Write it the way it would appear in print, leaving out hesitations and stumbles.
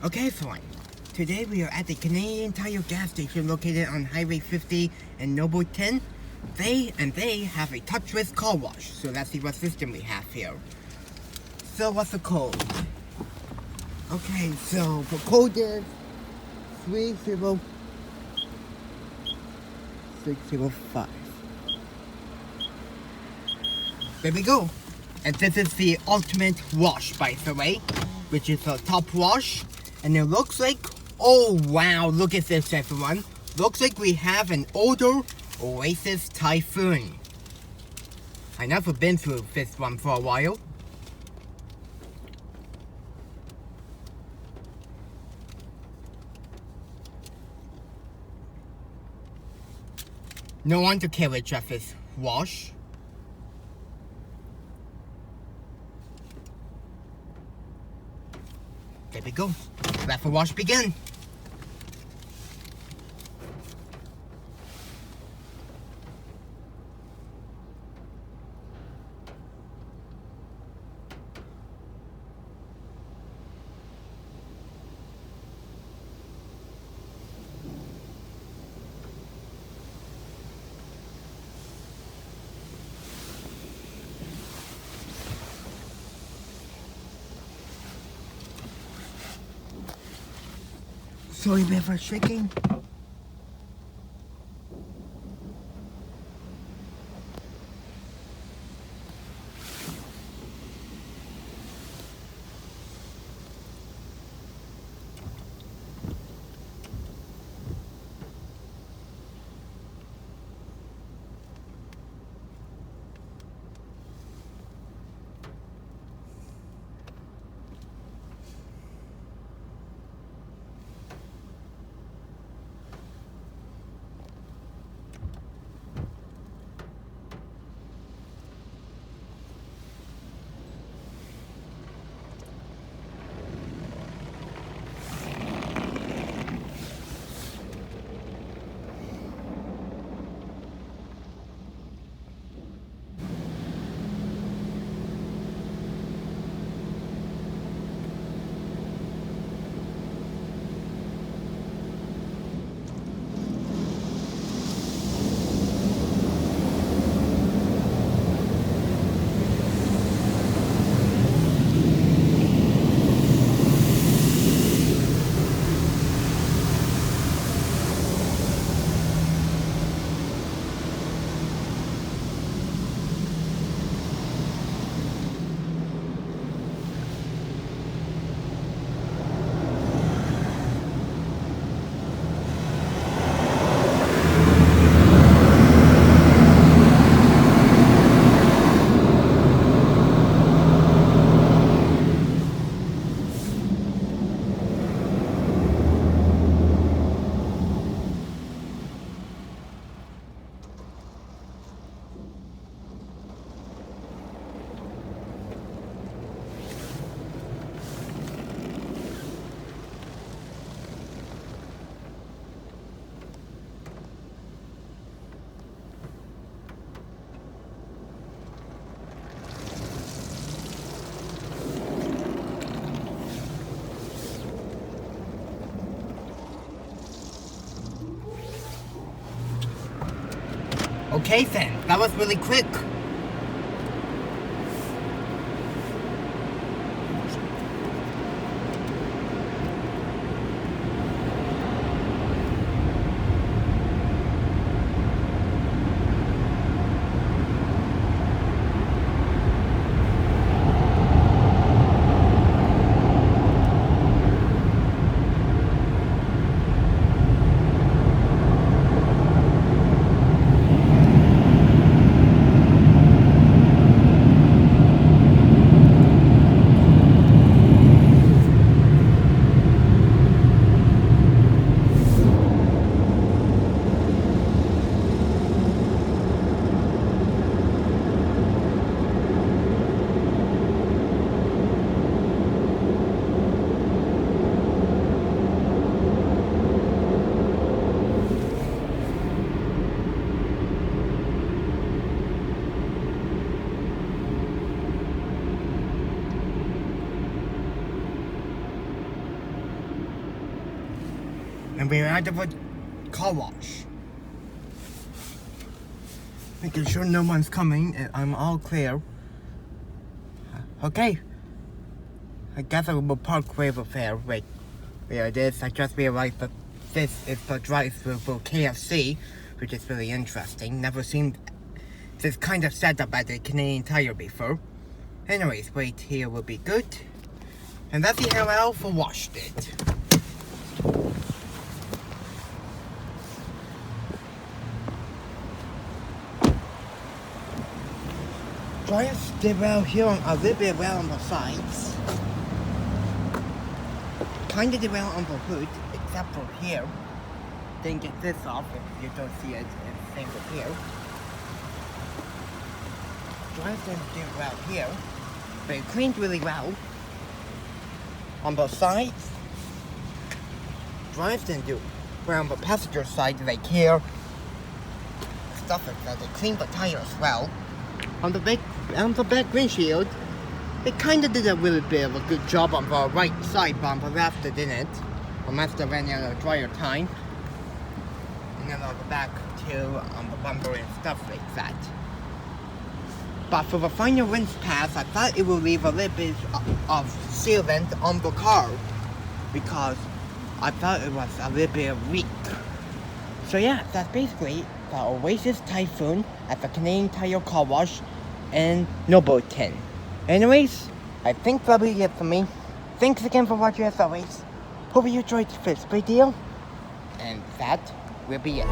Okay, fine. Today we are at the Canadian Tire gas station located on Highway 50 in Bolton. They have a touchless car wash, so let's see what system we have here. So what's the code? Okay, so the code is 30605. There we go. And this is the ultimate wash, by the way, which is a top wash. And it looks like, oh wow, look at this everyone. Looks like we have an older Oasis Typhoon. I never been through this one for a while. No undercarriage of this wash. There we go. Let the wash begin. Sorry for shaking. Okay then, that was really quick. And we're out of a car wash. Making sure no one's coming and I'm all clear. Okay. I guess I will park way over there. Wait, there it is. I just realized that this is the drive-thru for KFC, which is really interesting. Never seen this kind of setup at a Canadian Tire before. Anyways, wait here will be good. And let's see how Alpha washed it. Tires did well here on a little bit well on the sides. Kinda did well on the hood, except for here. Didn't get this off if you don't see it, and same with here. Tires didn't do well here, but it cleaned really well. On both sides. Drives didn't do well on the passenger side, like here. Stuff like that. They cleaned the tires well. On the back windshield, it kind of did a little bit of a good job on the right side, but on the left it didn't. Unless they ran out of dryer time. And then on the back too, on the bumper and stuff like that. But for the final rinse pass, I thought it would leave a little bit of sealant on the car. Because I thought it was a little bit weak. So yeah, that's basically the Oasis Typhoon at the Canadian Tire Car Wash in Bolton. Anyways, I think that'll be it for me. Thanks again for watching as always. Hope you enjoyed this video. And that will be it.